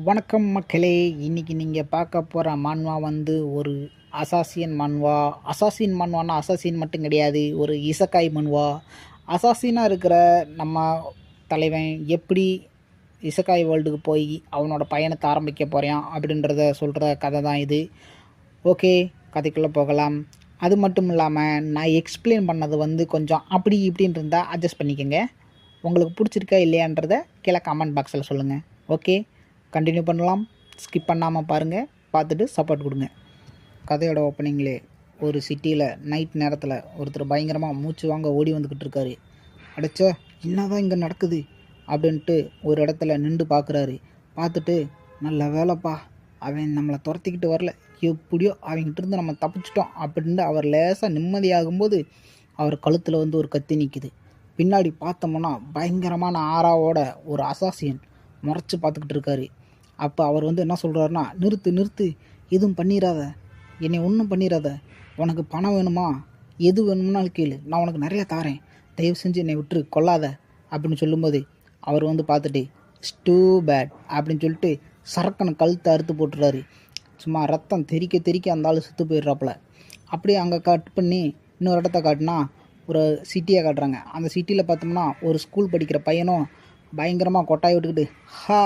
வணக்கம் மக்களே. இன்னைக்கு நீங்கள் பார்க்க போகிற மான்வா வந்து ஒரு அசாசியன் மான்வா. அசாசின் மான்வானா அசாசின் மட்டும் கிடையாது, ஒரு இசக்காய் மான்வா. அசாசினாக இருக்கிற நம்ம தலைவன் எப்படி இசக்காய் வேர்ல்டுக்கு போய் அவனோட பயணத்தை ஆரம்பிக்க போகிறான் அப்படின்றத சொல்கிற கதை தான் இது. ஓகே, கதைக்குள்ளே போகலாம். அது மட்டும் இல்லாமல் நான் எக்ஸ்பிளைன் பண்ணது வந்து கொஞ்சம் அப்படி இப்படின்னு இருந்தால் அட்ஜஸ்ட் பண்ணிக்கோங்க. உங்களுக்கு பிடிச்சிருக்கா இல்லையான்றதை கீழே கமெண்ட் பாக்ஸில் சொல்லுங்கள். ஓகே, கண்டினியூ பண்ணலாம். ஸ்கிப் பண்ணாமல் பாருங்கள், பார்த்துட்டு சப்போர்ட் கொடுங்க. கதையோட ஓப்பனிங்லே ஒரு சிட்டியில் நைட் நேரத்தில் ஒருத்தர் பயங்கரமாக மூச்சு வாங்க ஓடி வந்துக்கிட்டு இருக்காரு. அடைச்ச என்னதான் இங்கே நடக்குது அப்படின்ட்டு ஒரு இடத்துல நின்று பார்க்குறாரு. பார்த்துட்டு நல்ல வேலைப்பா, அவன் நம்மளை துரத்திக்கிட்டு வரல, எப்படியோ அவங்ககிட்ட இருந்து நம்ம தப்பிச்சிட்டோம் அப்படின்ட்டு அவர் லேசாக நிம்மதியாகும்போது அவர் கழுத்தில் வந்து ஒரு கத்தி நிற்கிது. பின்னாடி பார்த்தோம்னா பயங்கரமான ஆறாவோட ஒரு அசாசியன் முறைச்சி பார்த்துக்கிட்டு இருக்காரு. அப்போ அவர் வந்து என்ன சொல்கிறாருன்னா, நிறுத்து நிறுத்து, எதுவும் பண்ணிடாத, என்னை ஒன்றும் பண்ணிடாத, உனக்கு பணம் வேணுமா, எது வேணும்னாலும் கேளு, நான் உனக்கு நிறையா தாரேன், தயவு செஞ்சு என்னை விட்டுரு, கொல்லாத அப்படின்னு சொல்லும்போது அவர் வந்து பார்த்துட்டு ஸ்டூ பேட் அப்படின்னு சொல்லிட்டு சரக்கனை கழுத்தை அறுத்து போட்டுறாரு. சும்மா ரத்தம் தெறிக்க தெறிக்க அந்த ஆள் சுற்று போயிடுறாப்புல. அப்படியே அங்கே கட் பண்ணி இன்னொரு இடத்த காட்டினா ஒரு சிட்டியை காட்டுறாங்க. அந்த சிட்டியில் பார்த்தோம்னா ஒரு ஸ்கூல் படிக்கிற பையனும் பயங்கரமாக கொட்டாய் விட்டுக்கிட்டு ஹா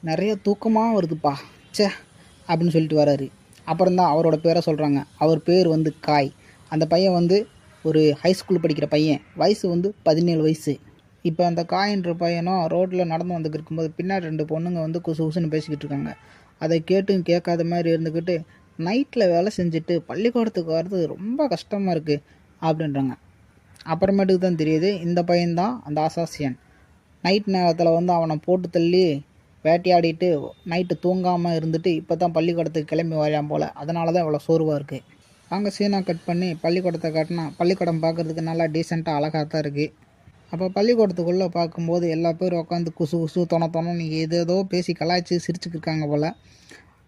நிறைய தூக்கமாக வருதுப்பா சே அப்படின்னு சொல்லிட்டு வராரு. அப்புறம் தான் அவரோட பேரை சொல்கிறாங்க. அவர் பேர் வந்து காய். அந்த பையன் வந்து ஒரு ஹைஸ்கூல் படிக்கிற பையன், வயசு வந்து 17 வயசு. இப்போ அந்த காயின்ற பையனும் ரோட்டில் நடந்து வந்துக்கிட்டு இருக்கும்போது பின்னாடி 2 பொண்ணுங்க வந்து குசு குசுன்னு பேசிக்கிட்டு இருக்காங்க. அதை கேட்டும் கேட்காத மாதிரி இருந்துக்கிட்டு நைட்டில் வேலை செஞ்சுட்டு பள்ளிக்கூடத்துக்கு வர்றது ரொம்ப கஷ்டமாக இருக்குது அப்படின்றாங்க. அப்புறமேட்டுக்கு தான் தெரியுது இந்த பையன்தான் அந்த அசாசியன். நைட் நேரத்தில் வந்து அவனை போட்டு தள்ளி வேட்டையாடிட்டு நைட்டு தூங்காமல் இருந்துட்டு இப்போ தான் பள்ளிக்கூடத்துக்கு கிளம்பி வரான் போல். அதனால தான் இவ்வளோ சோர்வாக இருக்குது. அங்கே சீனா கட் பண்ணி பள்ளிக்கூடத்தை காட்டினா பள்ளிக்கூடம் பார்க்குறதுக்கு நல்லா டீசெண்டாக அழகாக தான் இருக்குது. அப்போ பள்ளிக்கூடத்துக்குள்ளே பார்க்கும்போது எல்லா பேரும் உட்காந்து குசு குசு தொண நீங்கள் ஏதேதோ பேசி கலாய்ச்சி சிரிச்சுக்கிருக்காங்க போல்.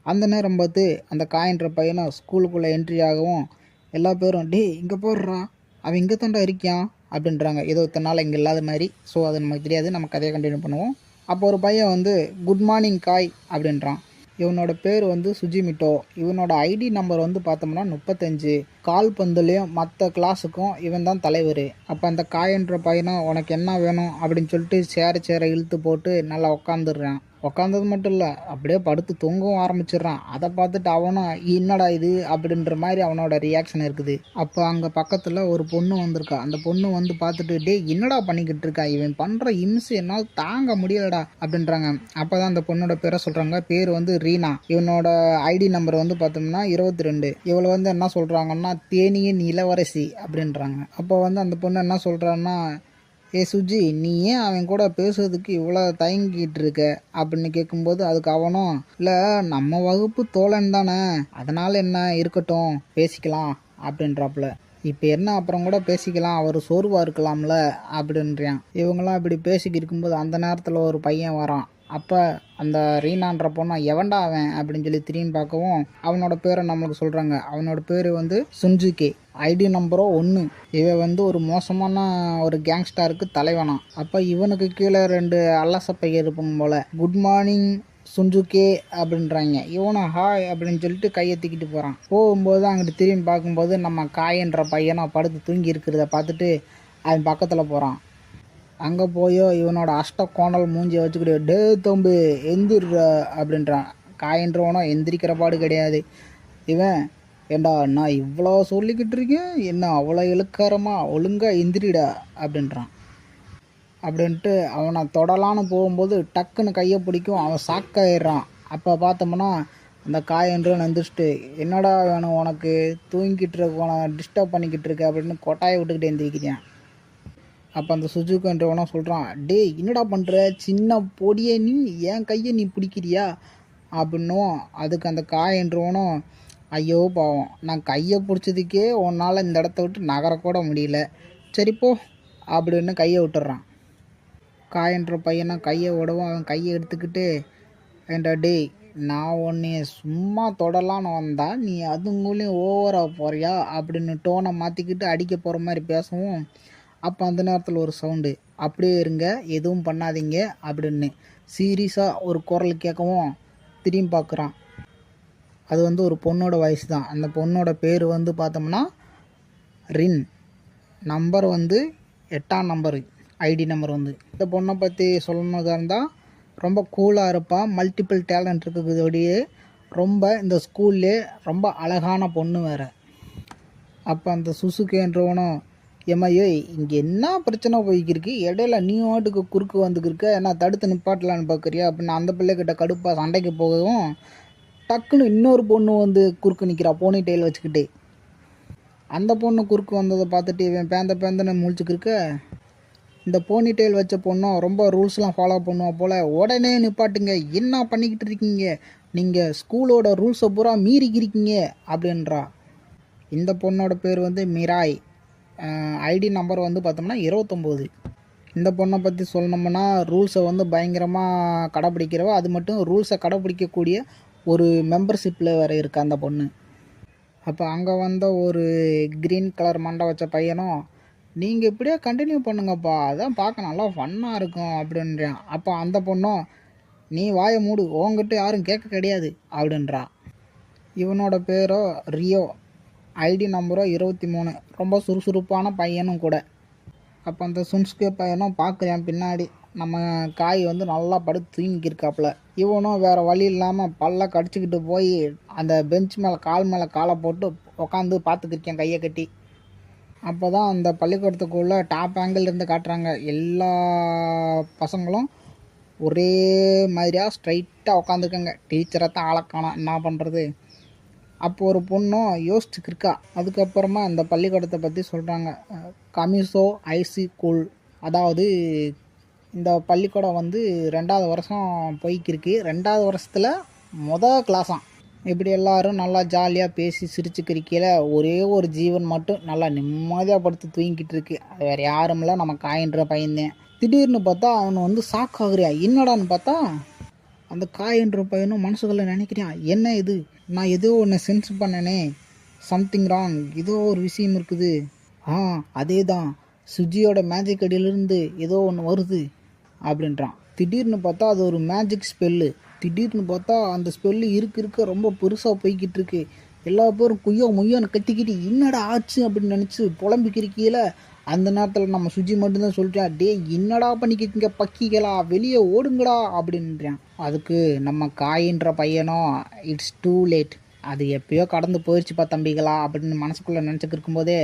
அந்த நேரம் பார்த்து அந்த காயின்ற பையனும் ஸ்கூலுக்குள்ளே என்ட்ரி ஆகவும் எல்லா பேரும் டே இங்கே போடுறா, அவன் இங்கே தாண்டா இருக்கான் அப்படின்றாங்க. ஏதோ இத்தனை நாள் இங்கே இல்லாத மாதிரி. ஸோ அது நமக்கு தெரியாது, நம்ம கதையை கண்டினியூ பண்ணுவோம். அப்போ ஒரு பையன் வந்து குட் மார்னிங் காய் அப்படின்றான். இவனோட பேர் வந்து சுஜிமிட்டோ. இவனோட ஐடி நம்பர் வந்து பார்த்தோம்னா 35. கால்பந்துலேயும் மற்ற கிளாஸுக்கும் இவன் தான் தலைவர். அப்போ அந்த காயன்ற பையனும் உனக்கு என்ன வேணும் அப்படின்னு சொல்லிட்டு சேரை இழுத்து போட்டு நல்லா உக்காந்துடுறான். உக்காந்தது மட்டும் இல்லை, அப்படியே படுத்து தூங்கவும் ஆரம்பிச்சிடுறான். அதை பார்த்துட்டு அவனும் என்னடா இது அப்படின்ற மாதிரி அவனோட ரியாக்ஷன் இருக்குது. அப்போ அங்கே பக்கத்தில் ஒரு பொண்ணு வந்திருக்கா. அந்த பொண்ணு வந்து பார்த்துட்டு டே என்னடா பண்ணிக்கிட்டு இருக்கா, இவன் பண்ணுற இம்சு என்னால் தாங்க முடியலடா அப்படின்றாங்க. அப்போ தான் அந்த பொண்ணோட பேரை சொல்கிறாங்க. பேர் வந்து ரீனா. இவனோட ஐடி நம்பர் வந்து பார்த்தோம்னா 22. இவளை வந்து என்ன சொல்கிறாங்கன்னா தேனியின் இளவரசி அப்படின்றாங்க. அப்போ வந்து அந்த பொண்ணு என்ன சொல்கிறான்னா, ஏ சுஜி, நீ ஏன் அவன் கூட பேசுறதுக்கு இவ்வளோ தயங்கிட்டு இருக்க அப்படின்னு கேட்கும்போது அதுக்கு அவனும் இல்லை, நம்ம வகுப்பு தோழன் தானே, அதனால் என்ன இருக்கட்டும் பேசிக்கலாம் அப்படின்றாப்புல. இப்போ என்ன அப்புறம் கூட பேசிக்கலாம், அவர் சோர்வாக இருக்கலாம்ல அப்படின்றான். இவங்களாம் இப்படி பேசிக்கிட்டு இருக்கும்போது அந்த நேரத்தில் ஒரு பையன் வரான். அப்போ அந்த ரீனான்ற பொண்ணை எவன்டா அவன் அப்படின்னு சொல்லி திரும்பி பார்க்கவும் அவனோட பேரை நம்மளுக்கு சொல்கிறாங்க. அவனோட பேர் வந்து சுன்ஜுகே. ஐடி நம்பரோ 1. இவன் வந்து ஒரு மோசமான ஒரு கேங்ஸ்டருக்கு தலைவனாம். அப்போ இவனுக்கு கீழே 2 அல்லசப்பைய இருப்பாங்க போல். குட் மார்னிங் சுன்ஜுகே அப்படின்றாங்க. இவனும் ஹாய் அப்படின்னு சொல்லிட்டு கையை தூக்கிட்டு போகிறான். போகும்போது அங்கிட்டு திரும்பி பார்க்கும்போது நம்ம காயன்ற பையனை படுத்து தூங்கி இருக்கிறத பார்த்துட்டு அவன் பக்கத்தில் போகிறான். அங்கே போயோ இவனோட அஷ்ட கோணல் மூஞ்சியை வச்சுக்கிட்டு டே தம்பு எந்திர அப்படின்றான். காயின்றவனோ எந்திரிக்கிற பாடு கிடையாது. இவன் ஏண்டா நான் இவ்வளோ சொல்லிக்கிட்டு இருக்கேன், என்ன அவ்வளோ இழுக்காரமாக ஒழுங்காக எந்திரிடா அப்படின்றான். அப்படின்ட்டு அவனை தொடலான்னு போகும்போது டக்குன்னு கையை பிடிக்கும். அவன் சாக்காயிடுறான். அப்போ பார்த்தோம்னா அந்த காயன்று நந்திச்சுட்டு என்னடா வேணும் உனக்கு, தூங்கிட்டு இருக்க டிஸ்டர்ப் பண்ணிக்கிட்டு இருக்க அப்படின்னு கொட்டாயை விட்டுக்கிட்டு எந்திரிக்கிறான். அப்போ அந்த சுஜுக்குன்றவனா சொல்கிறான், டே என்னடா பண்ணுற சின்ன பொடியை, நீ என் கையை நீ பிடிக்கிறியா அப்படின்னும். அதுக்கு அந்த காயன்றவனும் ஐயோ பாவம், நான் கையை பிடிச்சதுக்கே உன்னால் இந்த இடத்த விட்டு நகரக்கூட முடியல, சரிப்போ அப்படின்னு கையை விட்டுறான். காயன்ற பையனை கையை விடவும் அவன் கையை எடுத்துக்கிட்டு ஏண்டா டே, நான் உன்னைய சும்மா தொடலான்னு வந்தா நீ அதுங்களையும் ஓவராக போறியா அப்படின்னு டோனை மாற்றிக்கிட்டு அடிக்க போகிற மாதிரி பேசவும் அப்போ அந்த நேரத்தில் ஒரு சவுண்டு, அப்படியே இருங்க எதுவும் பண்ணாதீங்க அப்படின்னு. சீரியஸாக ஒரு குரல் கேட்கவும் திரும்பி பார்க்குறான். அது வந்து ஒரு பொண்ணோட வாய்ஸ் தான். அந்த பொண்ணோட பேர் வந்து பார்த்தோம்னா ரின். நம்பர் வந்து 8ஆம் நம்பரு, ஐடி நம்பர் வந்து. இந்த பொண்ணை பற்றி சொல்லணுதாக இருந்தால் ரொம்ப கூலாக இருப்பாள். மல்டிபிள் டேலண்ட் இருக்கிறதோடையே ரொம்ப இந்த ஸ்கூல்லே ரொம்ப அழகான பொண்ணு வேறு. அப்போ அந்த சுசுகேன்றவனும், ஏம்மா ஏய் இங்கே என்ன பிரச்சனை போய்க்கிருக்கு, இடையில நீ வாட்டுக்கு குறுக்கு வந்துக்கிருக்க, என்ன தடுத்து நிப்பாட்டலான்னு பார்க்குறியா அப்படின்னு அந்த பிள்ளைகிட்ட கடுப்பாக சண்டைக்கு போகவும் டக்குன்னு இன்னொரு பொண்ணு வந்து குறுக்கு நிற்கிறா போனி டெயில் வச்சுக்கிட்டு. அந்த பொண்ணு குறுக்கு வந்ததை பார்த்துட்டு இவன் பேந்தன்னு முழிச்சுக்கிருக்க, இந்த போனி டெயில் வச்ச பொண்ணும் ரொம்ப ரூல்ஸ்லாம் ஃபாலோ பண்ணுவா போல், உடனே நிப்பாட்டுங்க, என்ன பண்ணிக்கிட்டு இருக்கீங்க, நீங்கள் ஸ்கூலோட ரூல்ஸை பூரா மீறிக்கிருக்கீங்க அப்படின்றா. இந்த பொண்ணோட பேர் வந்து மிராய். ஐடி நம்பர் வந்து பார்த்தோம்னா 29. இந்த பொண்ணை பற்றி சொல்லணும்னா ரூல்ஸை வந்து பயங்கரமாக கடைப்பிடிக்கிறவ. அது மட்டும் ரூல்ஸை கடைப்பிடிக்கக்கூடிய ஒரு மெம்பர்ஷிப்பில் வேறு இருக்குது அந்த பொண்ணு. அப்போ அங்கே வந்த ஒரு க்ரீன் கலர் மண்டை வச்ச பையனும், நீங்கள் இப்படியே கண்டினியூ பண்ணுங்கப்பா, அதான் பார்க்க நல்லா ஃபன்னாக இருக்கும் அப்படின்றான். அப்போ அந்த பொண்ணும், நீ வாயை மூடு, உங்ககிட்ட யாரும் கேட்க கிடையாது அப்படின்றா. இவனோட பேரோ ரியோ, ஐடி நம்பரோ 23. ரொம்ப சுறுசுறுப்பான பையனும் கூட. அப்போ அந்த சுன்ஸ்கே பையனும் பார்க்குறேன் பின்னாடி நம்ம காய் வந்து நல்லா படுத்து தூங்கிக்கிருக்காப்புல. இவனும் வேறு வழி இல்லாமல் பல்ல கடிச்சிக்கிட்டு போய் அந்த பெஞ்ச் மேலே கால் மேலே காலை போட்டு உக்காந்து பார்த்துக்கிருக்கேன் கையை கட்டி. அப்போ தான் அந்த பள்ளிக்கூடத்துக்குள்ளே டாப் ஆங்கிள் இருந்து காட்டுறாங்க. எல்லா பசங்களும் ஒரே மாதிரியாக ஸ்ட்ரைட்டாக உக்காந்துருக்காங்க. டீச்சரை தான் ஆளக்கானோம், என்ன பண்ணுறது. அப்போது ஒரு பொண்ணும் யோசிச்சுக்கிருக்கா. அதுக்கப்புறமா இந்த பள்ளிக்கூடத்தை பற்றி சொல்கிறாங்க. கமிசோ ஐசி ஸ்கூல், அதாவது இந்த பள்ளிக்கூடம் வந்து 2வது வருஷம் போய்க்கிருக்கு. 2வது வருஷத்தில் மொதல் கிளாஸாம். இப்படி எல்லோரும் நல்லா ஜாலியாக பேசி சிரிச்சுக்கிறிக்கையில் ஒரே ஒரு ஜீவன் மட்டும் நல்லா நிம்மதியாக படுத்து தூங்கிக்கிட்டு இருக்கு. அது வேறு யாரும் இல்லை, நம்ம காயின்ற பையன்தான். திடீர்னு பார்த்தா அவனு வந்து ஷாக் ஆகுறியா. என்னடான்னு பார்த்தா அந்த காயின்ற பையனும் மனசுக்குள்ளே நினைக்கிறான், என்ன இது, நான் ஏதோ ஒன்று சென்ஸ் பண்ணனே, சம்திங் ராங், ஏதோ ஒரு விஷயம் இருக்குது. அதே தான், சுஜியோட மேஜிக் அடியிலிருந்து ஏதோ ஒன்று வருது அப்படின்றான். திடீர்னு பார்த்தா அது ஒரு மேஜிக் ஸ்பெல்லு. திடீர்னு பார்த்தா அந்த ஸ்பெல்லு இருக்க ரொம்ப பெருசாக போய்கிட்டு இருக்கு. எல்லா பேரும் குய்யோ முய்யோன்னு கத்திக்கிட்டு என்னடா ஆச்சு அப்படின்னு நினச்சி புலம்பிக்கிறிக்கையில் அந்த நேரத்தில் நம்ம சுஜி மட்டும்தான் சொல்லிட்டான், டே என்னடா பண்ணிக்கிங்க பக்கிகளா, வெளியே ஓடுங்கடா அப்படின்றான். அதுக்கு நம்ம காயின்ற பையனும், இட்ஸ் டூ லேட், அது எப்பயோ கடந்து போயிடுச்சுப்பா தம்பிகளா அப்படின்னு மனசுக்குள்ளே நினச்சிட்டு இருக்கும்போதே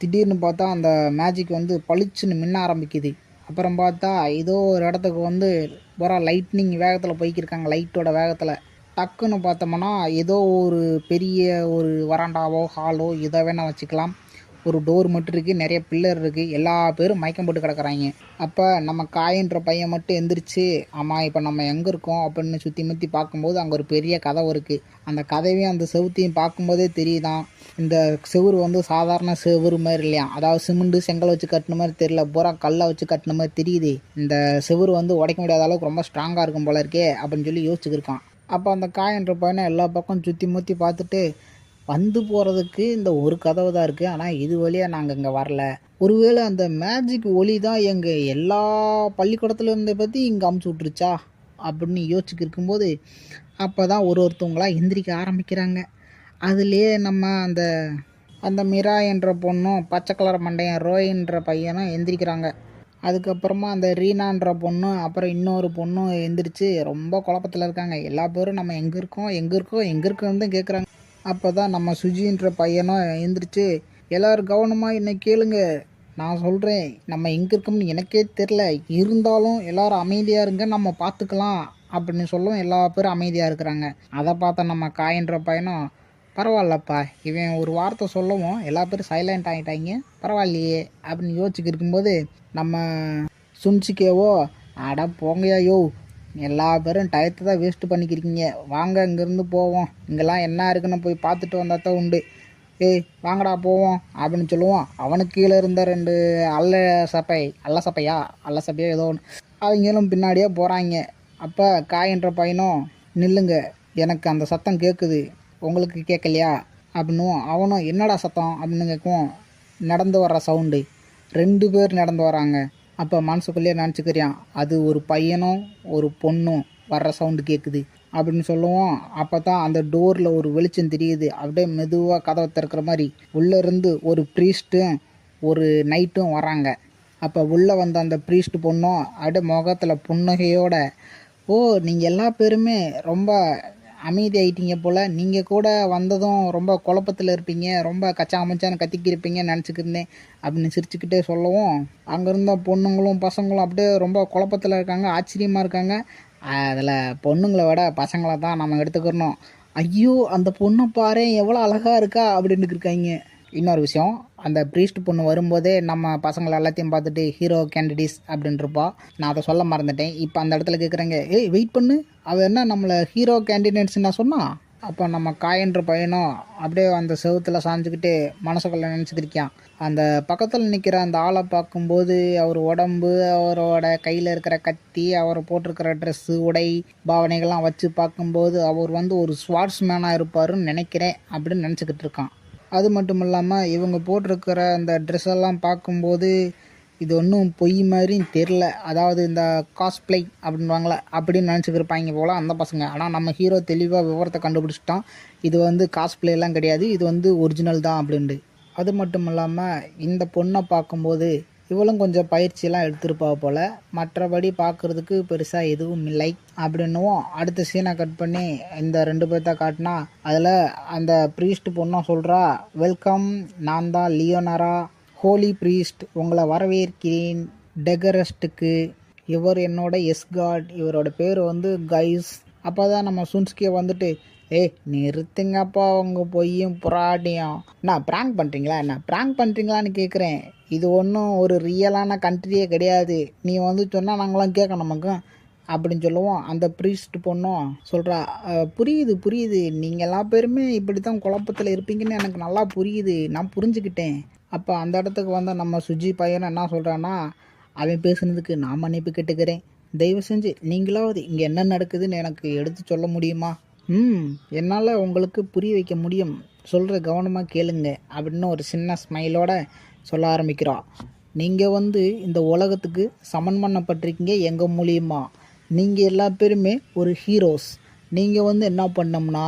திடீர்னு பார்த்தா அந்த மேஜிக் வந்து பளிச்சுன்னு மின்ன ஆரம்பிக்குது. அப்புறம் பார்த்தா ஏதோ ஒரு இடத்துக்கு வந்து பூரா லைட்னிங் வேகத்தில் போய்க்கிருக்காங்க, லைட்டோட வேகத்தில். டக்குன்னு பார்த்தோம்னா ஏதோ ஒரு பெரிய ஒரு வராண்டாவோ ஹாலோ இதை வேணால் வச்சுக்கலாம். ஒரு டோர் மட்டும் இருக்குது, நிறைய பில்லர் இருக்குது, எல்லா பேரும் மயக்கம் போட்டு கிடக்குறாங்க. அப்போ நம்ம காயின்ற பையன் மட்டும் எந்திரிச்சு, ஆமாம் இப்போ நம்ம எங்கே இருக்கோம் அப்படின்னு சுற்றி முற்றி பார்க்கும்போது அங்கே ஒரு பெரிய கதவு இருக்குது. அந்த கதவையும் அந்த செவுத்தையும் பார்க்கும்போதே தெரியுதான், இந்த செவுறு வந்து சாதாரண செவுறு மாதிரி இல்லையா, அதாவது சிமெண்ட் செங்கல் வச்சு கட்டின மாதிரி தெரியல, பூரா கல்லை வச்சு கட்டின மாதிரி தெரியுது. இந்த செவுறு வந்து உடைக்க முடியாத அளவுக்கு ரொம்ப ஸ்ட்ராங்காக இருக்கும் போல இருக்கே அப்படின்னு சொல்லி யோசிச்சுக்கிருக்கான். அப்போ அந்த காயின்ற பையனை எல்லா பக்கம் சுற்றி முற்றி பார்த்துட்டு, வந்து போகிறதுக்கு இந்த ஒரு கதவு தான் இருக்குது, ஆனால் இது வழியாக நாங்கள் இங்கே வரல, ஒருவேளை அந்த மேஜிக் ஒளி தான் எங்கள் எல்லா பள்ளிக்கூடத்தில் இருந்த பற்றி இங்கே அமுச்சு விட்ருச்சா அப்படின்னு யோசிச்சுக்கு இருக்கும்போது அப்போ தான் ஒருத்தவங்களாக எந்திரிக்க ஆரம்பிக்கிறாங்க. அதுலேயே நம்ம அந்த அந்த மிரா என்ற பொண்ணும் பச்சை கலர் மண்டையன் ரோயின்ற பையனும் எந்திரிக்கிறாங்க. அதுக்கப்புறமா அந்த ரீனான்ற பொண்ணும் அப்புறம் இன்னொரு பொண்ணும் எந்திரிச்சு ரொம்ப குழப்பத்தில் இருக்காங்க. எல்லா பேரும் நம்ம எங்கே இருக்கோம் தான் கேட்குறாங்க. அப்போ தான் நம்ம சுஜின்ற பையனும் எழுந்திரிச்சு, எல்லோரும் கவனமாக என்னை கேளுங்க, நான் சொல்கிறேன், நம்ம எங்கே இருக்கோம்னு எனக்கே தெரில, இருந்தாலும் எல்லோரும் அமைதியாக இருங்க, நம்ம பார்த்துக்கலாம் அப்படின்னு சொல்லவும் எல்லா பேரும் அமைதியாக இருக்கிறாங்க. அதை பார்த்த நம்ம காயின்ற பையனும், பரவாயில்லப்பா, இவன் ஒரு வார்த்தை சொல்லவும் எல்லா பேரும் சைலண்ட் ஆகிட்டாங்க, பரவாயில்லையே அப்படின்னு யோசிச்சுக்கு இருக்கும்போது நம்ம சுன்சிக்கேவோ, அட போங்கய்யோ, எல்லா பேரும் டயத்தை தான் வேஸ்ட்டு பண்ணிக்கிருக்கீங்க, வாங்க இங்கேருந்து போவோம், இங்கெல்லாம் என்ன இருக்குன்னு போய் பார்த்துட்டு வந்தால் தான் உண்டு, ஏய் வாங்கடா போவோம் அப்படின்னு சொல்லுவோம். அவனுக்கு கீழே இருந்த 2 அல்ல சப்பையோ ஏதோ ஒன்று, அவங்களும் பின்னாடியே போகிறாங்க. அப்போ காயின்ற பையனும், நில்லுங்க, எனக்கு அந்த சத்தம் கேட்குது, உங்களுக்கு கேட்கலையா அப்படின்னும். அவனும் என்னடா சத்தம் அப்படின்னு கேட்கும். நடந்து வர்ற சவுண்டு, 2 பேர் நடந்து வராங்க. அப்போ மனசுக்குள்ளேயே நினச்சிக்கிறியான், அது ஒரு பையனும் ஒரு பொண்ணும் வர்ற சவுண்டு கேட்குது அப்படின்னு சொல்லுவோம். அப்போ தான் அந்த டோரில் ஒரு வெளிச்சம் தெரியுது. அப்படியே மெதுவாக கதவை திறக்கிற மாதிரி உள்ளேருந்து ஒரு ப்ரீஸ்ட்டும் ஒரு நைட்டும் வராங்க. அப்போ உள்ளே வந்த அந்த ப்ரீஸ்ட் பொண்ணும் அப்படியே முகத்தில் புன்னகையோட, ஓ நீங்கள் எல்லா பேருமே ரொம்ப அமைதி ஆகிட்டீங்க போல், நீங்கள் கூட வந்ததும் ரொம்ப குழப்பத்தில் இருப்பீங்க, ரொம்ப கச்சா அமைச்சான்னு கத்திக்கிருப்பீங்கன்னு நினச்சிக்கிருந்தேன் அப்படின்னு சிரிச்சுக்கிட்டே சொல்லவும், அங்கே இருந்த பொண்ணுங்களும் பசங்களும் அப்படியே ரொம்ப குழப்பத்தில் இருக்காங்க, ஆச்சரியமாக இருக்காங்க. அதில் பொண்ணுங்களை விட பசங்களை தான் நம்ம எடுத்துக்கிறணும். ஐயோ அந்த பொண்ணை பாரு எவ்வளோ அழகாக இருக்கா அப்படின்னு இருக்காங்க. இன்னொரு விஷயம், அந்த ப்ரீஸ்ட் பொண்ணு வரும்போதே நம்ம பசங்களை எல்லாத்தையும் பார்த்துட்டு ஹீரோ கேண்டிடேட்ஸ் அப்படின்றப்பா, நான் அதை சொல்ல மறந்துட்டேன். இப்போ அந்த இடத்துல கேட்குறேங்க, ஏய் வெயிட் பண்ணு, அவள் என்ன நம்மளை ஹீரோ கேண்டிடேட்ஸ் நான் சொன்னா? அப்போ நம்ம காயன்ற பையனும் அப்படியே அந்த செவுத்தில் சாஞ்சுக்கிட்டு மனசுக்குள்ளே நினச்சிக்கிருக்கான். அந்த பக்கத்தில் நிற்கிற அந்த ஆளை பார்க்கும்போது அவர் உடம்பு, அவரோட கையில் இருக்கிற கத்தி, அவர் போட்டிருக்கிற ட்ரெஸ்ஸு, உடை, பாவனைகள்லாம் வச்சு பார்க்கும்போது அவர் வந்து ஒரு ஸ்வாட்ஸ் மேனாக இருப்பாருன்னு நினைக்கிறேன் அப்படின்னு நினச்சிக்கிட்டு இருக்கான். அது மட்டும் இல்லாமல் இவங்க போட்டிருக்கிற அந்த ட்ரெஸ்ஸெல்லாம் பார்க்கும்போது இது ஒன்றும் பொய் மாதிரியும் தெரில. அதாவது இந்த காஸ்ப்ளை அப்படின்வாங்களே அப்படின்னு நினச்சிக்கிருப்பாங்க போல் அந்த பசங்க. ஆனால் நம்ம ஹீரோ தெளிவாக விவரத்தை கண்டுபிடிச்சிட்டான், இது வந்து காஸ்ப்ளேலாம் கிடையாது, இது வந்து ஒரிஜினல் தான் அப்படின்ட்டு. அது மட்டும் இல்லாமல் இந்த பொண்ணை பார்க்கும்போது இவளும் கொஞ்சம் பயிற்சியெல்லாம் எடுத்திருப்பா போல், மற்றபடி பார்க்குறதுக்கு பெருசாக எதுவும் இல்லை அப்படின்னும். அடுத்த சீனை கட் பண்ணி இந்த 2 பேர்த்த காட்டினா அதில் அந்த ப்ரீஸ்ட் பொண்ணும் சொல்கிறா, வெல்கம், நான் தான் லியோனாரா ஹோலி ப்ரீஸ்ட், உங்களை வரவேற்கிறேன் டெகரஸ்ட்டுக்கு. இவர் என்னோட எஸ்கார்ட், இவரோட பேர் வந்து கைஸ். அப்போ தான் நம்ம சுன்ஸ்கியை வந்துட்டு, ஏய் நிறுத்துங்கப்பா அவங்க பொய்யும் புறாடியும், நான் ப்ராங்க் பண்ணுறீங்களா, என்ன ப்ராங்க் பண்ணுறீங்களான்னு கேட்குறேன். இது ஒன்றும் ஒரு ரியலான கண்ட்ரியே கிடையாது, நீ வந்து சொன்னால் நாங்களாம் கேட்கணும் நமக்கு அப்படின்னு சொல்லுவோம். அந்த ப்ரீஸ்ட் பொண்ணும் சொல்கிறா, புரியுது புரியுது, நீங்கள் எல்லா பேருமே இப்படி தான் குழப்பத்தில் இருப்பீங்கன்னு எனக்கு நல்லா புரியுது, நான் புரிஞ்சுக்கிட்டேன். அப்போ அந்த இடத்துக்கு வந்த நம்ம சுஜி பையனை என்ன சொல்கிறான்னா, அவன் பேசுனதுக்கு நான் மன்னிப்பு கேட்டுக்கிறேன், தயவு செஞ்சு நீங்களாவது இங்கே என்ன நடக்குதுன்னு எனக்கு எடுத்து சொல்ல முடியுமா? என்னால் உங்களுக்கு புரிய வைக்க முடியும், சொல்கிற கவனமாக கேளுங்க அப்படின்னு ஒரு சின்ன ஸ்மைலோட சொல்ல ஆரம்பிக்கிறோம். நீங்கள் வந்து இந்த உலகத்துக்கு சமன் பண்ணப்பட்டிருக்கீங்க எங்கள் மூலியமாக. நீங்கள் எல்லா பேருமே ஒரு ஹீரோஸ். நீங்கள் வந்து என்ன பண்ணோம்னா,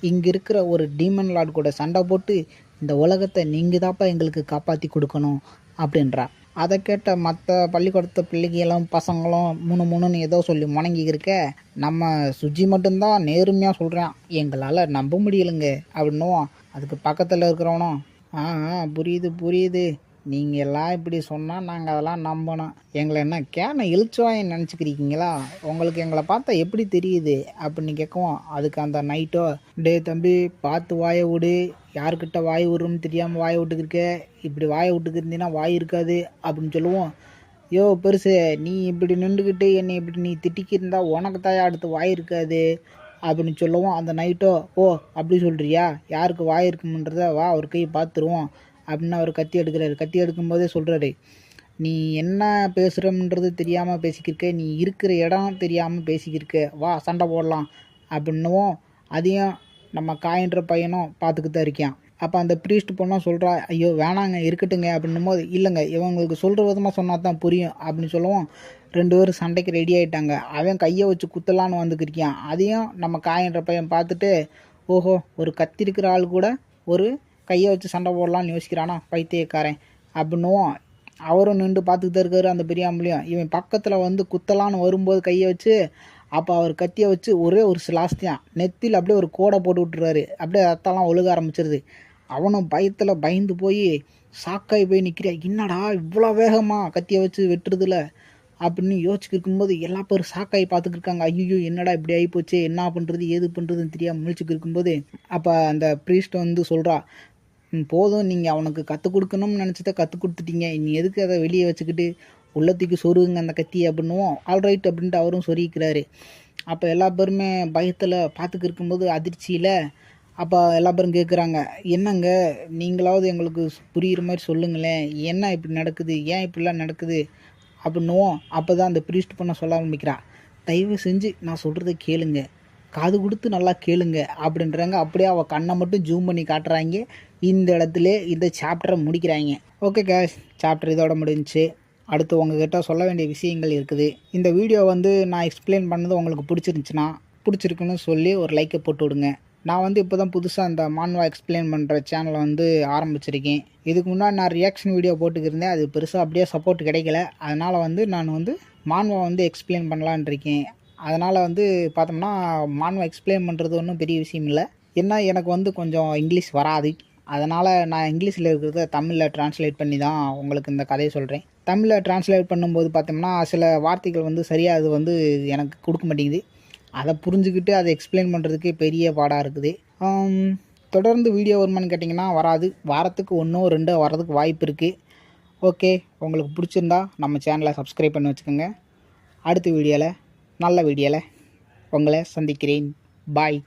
இங்கே இருக்கிற ஒரு டீமன் லார்ட் கூட சண்டை போட்டு இந்த உலகத்தை நீங்கள் தான்ப்பா எங்களுக்கு காப்பாற்றி கொடுக்கணும் அப்படின்றா. அதை கேட்ட மற்ற பள்ளிக்கூடத்து பிள்ளைகளும் பசங்களும் மூணுன்னு ஏதோ சொல்லி முணங்கி இருக்க, நம்ம சுஜி மட்டும்தான் நேர்மையாக சொல்கிறான், எங்களால் நம்ப முடியலைங்க அப்படின்னும். அதுக்கு பக்கத்தில் இருக்கிறவனும், புரியுது புரியுது, நீங்கள் எல்லாம் இப்படி சொன்னால் நாங்கள் அதெல்லாம் நம்பணும், எங்களை என்ன கேனை இழுச்சுவாயின்னு நினச்சிக்கிறீங்களா, உங்களுக்கு எங்களை பார்த்தா எப்படி தெரியுது அப்படின்னு கேட்கவும். அதுக்கு அந்த நைட்டோ, டே தம்பி பார்த்து வாயை விடு, யாருக்கிட்ட வாய் விடுறோம்னு தெரியாமல் வாயை விட்டுக்கிருக்க, இப்படி வாயை விட்டுக்கிருந்தீங்கன்னா வாய் இருக்காது அப்படின்னு சொல்லுவோம். யோ பெருசு, நீ இப்படி நின்றுக்கிட்டு என்னை இப்படி நீ திட்டிக்கிருந்தா உனக்கு தாயா அடுத்து வாய் இருக்காது அப்படின்னு சொல்லுவோம். அந்த நைட்டோ, ஓ அப்படி சொல்கிறியா, யாருக்கு வாய் இருக்குன்றத வா ஒரு கை பார்த்துருவோம் அப்படின்னு அவர் கத்தி எடுக்கிறாரு. கத்தி எடுக்கும்போதே சொல்கிறாரு, நீ என்ன பேசுகிறோம்ன்றது தெரியாமல் பேசிக்கிருக்க, நீ இருக்கிற இடம் தெரியாமல் பேசிக்கிருக்க, வா சண்டை போடலாம் அப்படின்னுவோம். அதையும் நம்ம காயின்ற பையனும் பார்த்துக்கிட்டு தான் இருக்கான். அப்போ அந்த ப்ரீஸ்ட் பொண்ணும் சொல்கிறா, ஐயோ வேணாங்க இருக்கட்டுங்க அப்படின்னும் போது, இல்லைங்க இவங்களுக்கு சொல்கிற விதமாக சொன்னால் தான் புரியும் அப்படின்னு சொல்லுவோம். 2 பேரும் சண்டைக்கு ரெடி ஆகிட்டாங்க. அவன் கையை வச்சு குத்தலான்னு வந்துக்கிருக்கான். அதையும் நம்ம காயின்ற பையன் பார்த்துட்டு, ஓஹோ ஒரு கத்தி இருக்கிற ஆள் கூட ஒரு கையை வச்சு சண்டை போடலான்னு யோசிக்கிறானா பைத்தியக்காரன் அப்படின்னுவோம். அவரும் நின்று பார்த்துக்கிட்டு இருக்காரு அந்த பெரியாம்பளையும். இவன் பக்கத்தில் வந்து குத்தலான்னு வரும்போது கையை வச்சு, அப்போ அவர் கத்தியை வச்சு ஒரே ஒரு சிலாஸ்தியான் நெத்தியில் அப்படியே ஒரு கோடை போட்டு விட்டுறாரு. அப்படியே ரத்தம்லாம் ஒழுக ஆரம்பிச்சிருது. அவனும் பயத்தில் பயந்து போய் சாக்காய் போய் நிற்கிறான். என்னடா இவ்வளோ வேகமாக கத்தியை வச்சு வெட்டுறதுல அப்படின்னு யோசிச்சுட்டு இருக்கும்போது எல்லா பேரும் சாக்காய் பார்த்துட்டு இருக்காங்க. ஐயோ என்னடா இப்படி ஆகிப்போச்சு, என்ன பண்ணுறது ஏது பண்ணுறதுன்னு தெரியாமல் முழிச்சுக்கு இருக்கும்போது அப்போ அந்த ப்ரீஸ்ட் வந்து சொல்கிறா, போதும் நீங்கள் அவனுக்கு கற்றுக் கொடுக்கணும்னு நினச்சதை கற்றுக் கொடுத்துட்டீங்க, நீ எதுக்கு அதை வெளியே வச்சுக்கிட்டு உள்ளத்துக்கு சொருகுங்க அந்த கத்தி அப்படின்னுவோம். ஆல்ரைட் அப்படின்ட்டு அவரும் சொருகிக்கிறாரு. அப்போ எல்லா பேருமே பயத்தில் பார்த்துக்கு இருக்கும்போது அதிர்ச்சியில் அப்போ எல்லா பேரும் கேட்குறாங்க, என்னங்க நீங்களாவது எங்களுக்கு புரிகிற மாதிரி சொல்லுங்களேன், என்ன இப்படி நடக்குது, ஏன் இப்படிலாம் நடக்குது அப்படின்னுவோம். அப்போ தான் அந்த ப்ரீஸ்ட் பண்ண சொல்ல ஆரம்பிக்கிறா, தயவு செஞ்சு நான் சொல்கிறத கேளுங்க, காது கொடுத்து நல்லா கேளுங்க அப்படின்றாங்க. அப்படியே அவள் கண்ணை மட்டும் ஜூம் பண்ணி காட்டுறாங்க. இந்த இடத்துல இந்த சாப்டரை முடிக்கிறாங்க. ஓகே கேஷ், சாப்டர் இதோட முடிஞ்சிச்சு. அடுத்து உங்ககிட்ட சொல்ல வேண்டிய விஷயங்கள் இருக்குது. இந்த வீடியோ வந்து நான் எக்ஸ்பிளைன் பண்ணது உங்களுக்கு பிடிச்சிருந்துச்சுன்னா, பிடிச்சிருக்குன்னு சொல்லி ஒரு லைக்கை போட்டு விடுங்க. நான் வந்து இப்போ தான் புதுசாக இந்த மான்வா எக்ஸ்பிளைன் பண்ணுற சேனலை வந்து ஆரம்பிச்சிருக்கேன். இதுக்கு முன்னாடி நான் ரியாக்ஷன் வீடியோ போட்டுக்கிருந்தேன். அது பெருசாக அப்படியே சப்போர்ட் கிடைக்கல. அதனால் வந்து நான் வந்து மான்வா வந்து எக்ஸ்பிளைன் பண்ணலான் இருக்கேன். அதனால் வந்து பார்த்தோம்னா மான்வா எக்ஸ்பிளைன் பண்ணுறது ஒன்றும் பெரிய விஷயம் இல்லை. ஏன்னா எனக்கு வந்து கொஞ்சம் இங்கிலீஷ் வராது. அதனால் நான் இங்கிலீஷில் இருக்கிறத தமிழில் ட்ரான்ஸ்லேட் பண்ணி தான் உங்களுக்கு இந்த கதையை சொல்கிறேன். தமிழில் ட்ரான்ஸ்லேட் பண்ணும்போது பார்த்தோம்னா சில வார்த்தைகள் வந்து சரியாக அது வந்து எனக்கு கொடுக்க மாட்டேங்குது. அதை புரிஞ்சுக்கிட்டு அதை எக்ஸ்பிளைன் பண்ணுறதுக்கே பெரிய பாடாக இருக்குது. தொடர்ந்து வீடியோ வருமானு கேட்டிங்கன்னா வராது. வாரத்துக்கு 1 2 வர்றதுக்கு வாய்ப்பு இருக்குது. ஓகே, உங்களுக்கு பிடிச்சிருந்தா நம்ம சேனலை சப்ஸ்கிரைப் பண்ணி வச்சுக்கோங்க. அடுத்த வீடியோவில் நல்ல வீடியோவில் உங்களை சந்திக்கிறேன். பாய்.